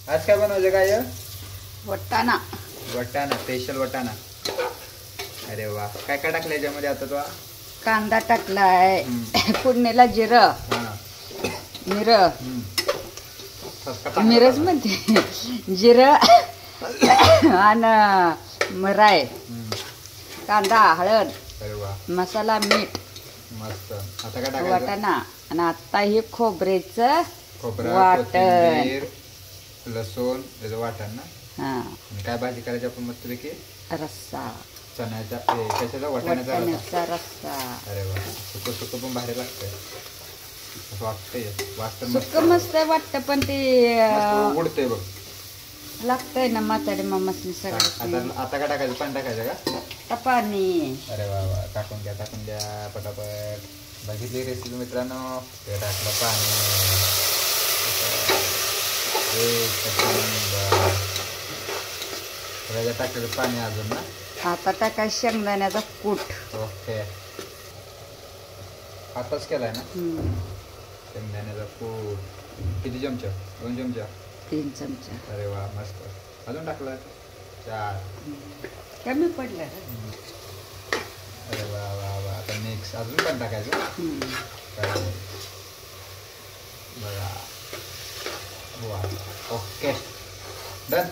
आज काय बनवायचं काय? वाटाणा. वाटाणा, स्पेशल वाटाणा. अरे वा, काय काय टाकलं याच्यामध्ये आता तो? कांदा टाकलाय, फोडणीला जिरं, मिरं, मिरच म्हणते जिरं आणि मराय, कांदा, हळद, अरे वा, मसाला, मीठ, मस्त. आता काय टाकायचं? वाटाणा. आणि आता हे खोबरेचं खोबरं, वाटण, कोथिंबीर, लसूण, त्याचं वाटण ना. हा, आणि काय भाजी करायची आपण मस्तपैकी? रस्सा, चण्याचा, कशाचा? वाटाण्याचा रस्सा. रस्सा. अरे वा, सुकं सुकं पण भारी लागतंय असं वाटतंय. वाटतं सुक्क मस्त वाटतं पण ते उडतंय बघ. लागतंय ना म्हातारे मामासनी आता सगळं. आता काय टाकायचं? पाणी टाकायचं का? तपानी. अरे वा वा, टाकून द्या पटापट. बघितली रेसिपी मित्रांनो. ते टाकलं पाणी. टाकलं पाणी अजून ना. आता टाकाय शेंगदाण्याचा कूट. ओके, आताच केलाय ना शेंगदाण्याचा कूट. किती चमचा? 2 चमचा? 3 चमचा. अरे वा, मस्त. अजून टाकलं 4. कमी पडलं. अरे वा वा वा. आता मिक्स अजून पण टाकायचं. बघा, वा, ओके, डन.